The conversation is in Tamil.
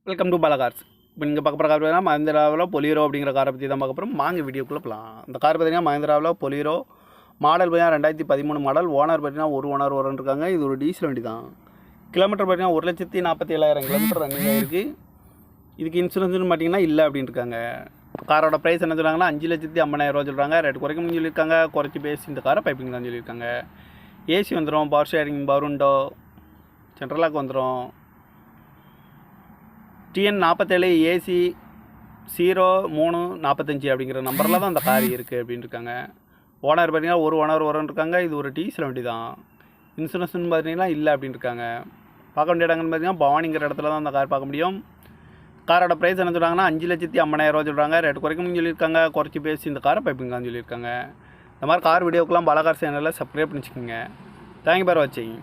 Welcome to Bala cars. இப்போ நீங்கள் பார்க்க போகிற கார் பார்த்தீங்கன்னா மஹிந்திராவில் பொலிரோ அப்படிங்கிற காரை பற்றி தான் பார்க்க போகிறோம். வாங்க வீடியோக்குள்ளே போகலாம். இந்த கார் பார்த்தீங்கன்னா மஹிந்திராவில் பொலிரோ மாடல் பார்த்தீங்கன்னா 2013 மாடல். ஓனர் பார்த்தீங்கன்னா ஒரு ஓனர் வரன்னு இருக்காங்க. இது ஒரு டீசல் வண்டி தான். கிலோமீட்டர் பார்த்தீங்கன்னா 1,47,000 கிலோமீட்டர் ரன்னிங் ஆகிருக்கு. இதுக்கு இன்சூரன்ஸ்னு பார்த்தீங்கன்னா இல்லை அப்படின்னு இருக்காங்க. காரோட ப்ரைஸ் என்ன சொல்கிறாங்கன்னா 5,50,000 சொல்கிறாங்க. ரேட்டு குறைக்க சொல்லியிருக்காங்க. குறைச்சி பேசி இந்த காரை பைப்பிங் தான் சொல்லியிருக்காங்க. ஏசி வந்துடும், power sharing, power window, central lock வந்துடும். TN 47 AC 0345 அப்படிங்கிற நம்பரில் தான் அந்த கார் இருக்குது அப்படின்னு இருக்காங்க. ஓனர் பார்த்தீங்கன்னா ஒரு ஓனர் வரன்னு இருக்காங்க. இது ஒரு டீசல் வண்டி தான். இன்சூரன்ஸ்னு பார்த்தீங்கன்னா இல்லை அப்படின்னு இருக்காங்க. பார்க்க வேண்டிய இடங்கள்னு பார்த்தீங்கன்னா பவானிங்கிற இடத்துல தான் அந்த கார் பார்க்க முடியும். காரோட ப்ரைஸ் என்ன சொல்கிறாங்கன்னா 5,50,000 சொல்கிறாங்க. ரேட்டு குறைக்கணும்னு சொல்லியிருக்காங்க. குறைச்சி பேசி இந்த காரை பைப்பிங் தான் சொல்லியிருக்காங்க. இந்த மாதிரி கார் வீடியோக்கெலாம் பாலா கார் சேனலில் சப்ஸ்கிரைப் பண்ணிச்சுக்கோங்க. தேங்க்யூ ஃபார் வாட்சிங்.